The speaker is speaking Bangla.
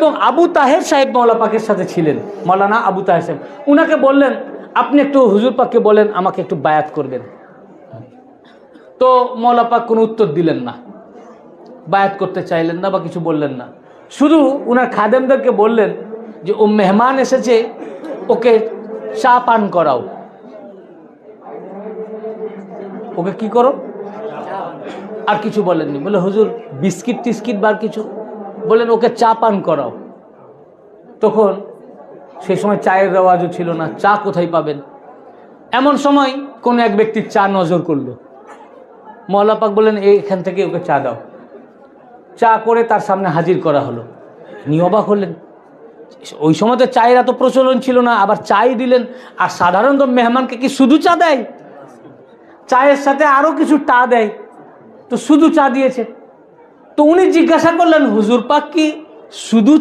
এবং আবু তাহের সাহেব মৌলা পাকের সাথে ছিলেন, মৌলানা আবু তাহের সাহেব, উনাকে বললেন আপনি একটু হুজুর পাককে বলেন আমাকে একটু বায়াত করবেন। তো মৌলা পাক কোনো উত্তর দিলেন না, বায়াত করতে চাইলেন না বা কিছু বললেন না। শুধু উনার খাদেমদেরকে বললেন যে ও মেহমান এসেছে, ওকে চা পান করাও। ওকে কি করো? আর কিছু বলেননি। বলে হুজুর বিস্কিট টিস্কিট বা কিছু বলেন, ওকে চা পান করাও। তখন সেই সময় চায়ের রেওয়াজও ছিল না, চা কোথায় পাবেন? এমন সময় কোন এক ব্যক্তির চা নজর করলো। মৌলা পাক বললেন এইখান থেকে ওকে চা দাও। চা করে তার সামনে হাজির করা হলো। উনি অবাক হলেন, ওই সময় তো চায়ের এত প্রচলন ছিল না, আবার চাই দিলেন। আর সাধারণত মেহমানকে কি শুধু চা দেয়? চায়ের সাথে আরো কিছু টা দেয়, তো শুধু চা দিয়েছে। তো উনি জিজ্ঞাসা করলেন হুজুর পাক কি শুধু